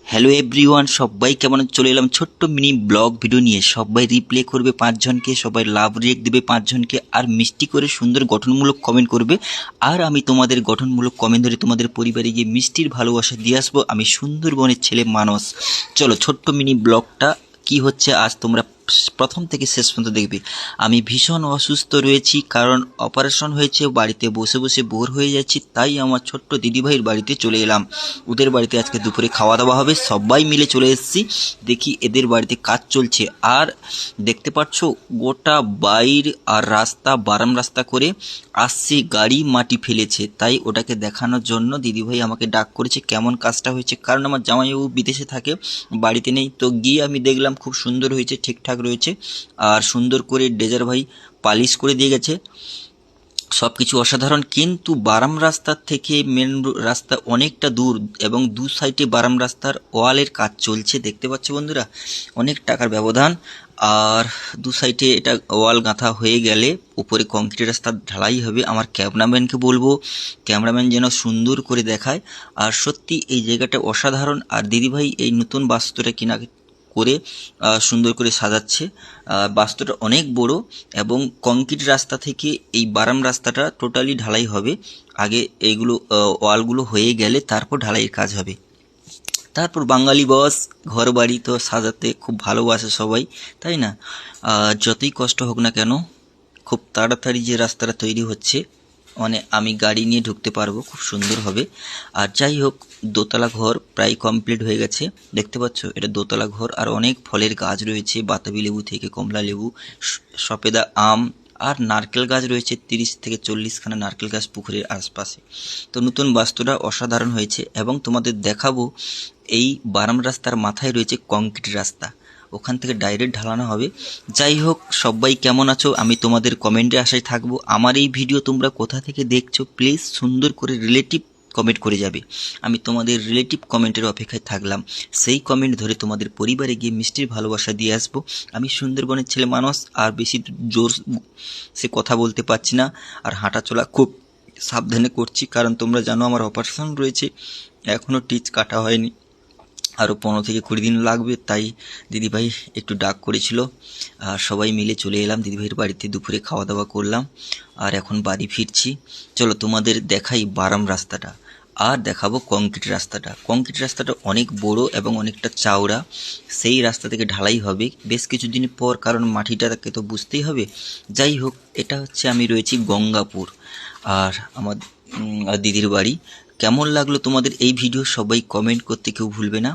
Hello everyone, সবাই কেমন চলে এলাম ছোট্ট মিনি ব্লগ ভিডিও নিয়ে। সবাই রিপ্লে করবে 5 জনকে, সবাই লাভ রিয়েক্ট দেবে 5 জনকে, আর মিষ্টি করে সুন্দর গঠনমূলক কমেন্ট করবে। আর আমি তোমাদের গঠনমূলক কমেন্ট ধরে তোমাদের পরিবারে গিয়ে মিষ্টির ভালোবাসা দিয়ে আসবো। আমি সুন্দরবনের ছেলে মানস। চলো ছোট্ট মিনি ব্লগটা কি হচ্ছে আজ তোমরা প্রথম থেকে শেষ পর্যন্ত দেখবে। আমি ভীষণ অসুস্থ রয়েছি, কারণ অপারেশন হয়েছে। বাড়িতে বসে বসে বোর হয়ে যাচ্ছি, তাই আমার ছোট্ট দিদিভাইয়ের বাড়িতে চলে এলাম। ওদের বাড়িতে আজকে দুপুরে খাওয়া দাওয়া হবে, সবাই মিলে চলে এসেছি। দেখি এদের বাড়িতে কাজ চলছে, আর দেখতে পাচ্ছ গোটা বাইর আর রাস্তা বারাম রাস্তা করে আসছে, গাড়ি মাটি ফেলেছে। তাই ওটাকে দেখানোর জন্য দিদিভাই আমাকে ডাক করেছে কেমন কাজটা হয়েছে, কারণ আমার জামাইবাবু বিদেশে থাকে, বাড়িতে নেই। তো গিয়ে আমি দেখলাম খুব সুন্দর হয়েছে, ঠিকঠাক রয়েছে। আর সুন্দর করে ডেজার ভাই পালিশ করে দিয়ে গেছে, সব কিছু অসাধারণ। কিন্তু বারাম রাস্তার থেকে মেন রাস্তা অনেকটা দূর, এবং দু সাইডে বারাম রাস্তার ওয়ালের কাজ চলছে। দেখতে পাচ্ছ বন্ধুরা, অনেক টাকার ব্যবধান। আর দু সাইডে এটা ওয়াল গাঁথা হয়ে গেলে উপরে কংক্রিট রাস্তা ঢালাই হবে। আমার ক্যামেরাম্যানকে বলবো, ক্যামেরাম্যান যেন সুন্দর করে দেখায়। আর সত্যি এই জায়গাটা অসাধারণ। আর দিদিভাই এই নতুন বাস্তুটা কিনা করে সুন্দর করে সাজাচ্ছে। বাস্তুটা অনেক বড়, এবং কংক্রিট রাস্তা থেকে এই বারাম রাস্তাটা টোটালি ঢালাই হবে। আগে এইগুলো ওয়ালগুলো হয়ে গেলে তারপর ঢালাইয়ের কাজ হবে। তারপর বাঙালি বস, ঘর বাড়ি তো সাজাতে খুব ভালোবাসে সবাই, তাই না? যতই কষ্ট হোক না কেন, খুব তাড়াতাড়ি যে রাস্তাটা তৈরি হচ্ছে, মানে আমি গাড়ি নিয়ে ঢুকতে পারবো, খুব সুন্দর হবে। আর যাই হোক, দোতলা ঘর প্রায় কমপ্লিট হয়ে গেছে। দেখতে পাচ্ছ এটা দোতলা ঘর, আর অনেক ফলের গাছ রয়েছে, বাতাবি লেবু থেকে কমলা লেবু, সফেদা আম, আর নারকেল গাছ রয়েছে 30 থেকে 40খানা নারকেল গাছ পুকুরের আশপাশে। তো নতুন বাস্তুটা অসাধারণ হয়েছে, এবং তোমাদের দেখাবো এই বারাম রাস্তার মাথায় রয়েছে কংক্রিট রাস্তা, ওখান থেকে ডাইরেক্ট ঢালানো হবে। যাই হোক, সবাই কেমন আছো? আমি তোমাদের কমেন্টে আশায় থাকবো। আমার এই ভিডিও তোমরা কোথা থেকে দেখছো প্লিজ সুন্দর করে রিলেটিভ কমেন্ট করে যাবে। আমি তোমাদের রিলেটিভ কমেন্টের অপেক্ষায় থাকলাম। সেই কমেন্ট ধরে তোমাদের পরিবারে গিয়ে মিষ্টির ভালোবাসা দিয়ে আসবো। আমি সুন্দরবনের ছেলে মানুষ, আর বেশি জোর সে কথা বলতে পারছি না, আর হাঁটা চলা খুব সাবধানে করছি, কারণ তোমরা জানো আমার অপারেশন রয়েছে, এখনও টিচ কাটা হয়নি, আরও 15 থেকে 20 দিন লাগবে। তাই দিদিভাই একটু ডাক করেছিল, আর সবাই মিলে চলে এলাম দিদিভাইয়ের বাড়িতে। দুপুরে খাওয়া দাওয়া করলাম, আর এখন বাড়ি ফিরছি। চলো তোমাদের দেখাই বারাম রাস্তাটা, আর দেখাবো কংক্রিট রাস্তাটা। কংক্রিট রাস্তাটা অনেক বড় এবং অনেকটা চওড়া। সেই রাস্তা থেকে ঢালাই হবে বেশ কিছুদিন পর, কারণ মাটিটাকে তো বুঝতেই হবে। যাই হোক, এটা হচ্ছে আমি রয়েছি গঙ্গাপুর, আর আমার দিদির বাড়ি। কেমন লাগলো তোমাদের এই ভিডিও সবাই কমেন্ট করতে কেউ ভুলবে না।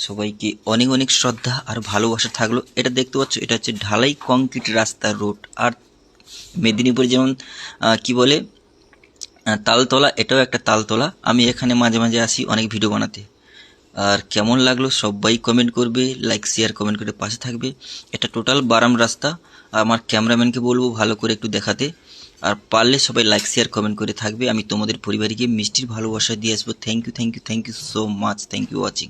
সবাইকে অনেক অনেক শ্রদ্ধা আর ভালোবাসা থাকলো। এটা দেখতে পাচ্ছ, এটা হচ্ছে ঢালাই কংক্রিট রাস্তার রোড। আর মেদিনীপুরে যেমন কি বলে তালতলা, এটাও একটা তালতলা। আমি এখানে মাঝে মাঝে আসি অনেক ভিডিও বানাতে। আর কেমন লাগলো সবাই কমেন্ট করবে, লাইক শেয়ার কমেন্ট করে পাশে থাকবে। এটা টোটাল বারাম রাস্তা। আমার ক্যামেরাম্যানকে বলবো ভালো করে একটু দেখাতে। আর পারলে সবাই লাইক শেয়ার কমেন্ট করে থাকবে। আমি তোমাদের পরিবারকে মিষ্টির ভালোবাসা দিয়ে আসবো। Thank you, thank you, thank you so much. Thank you watching.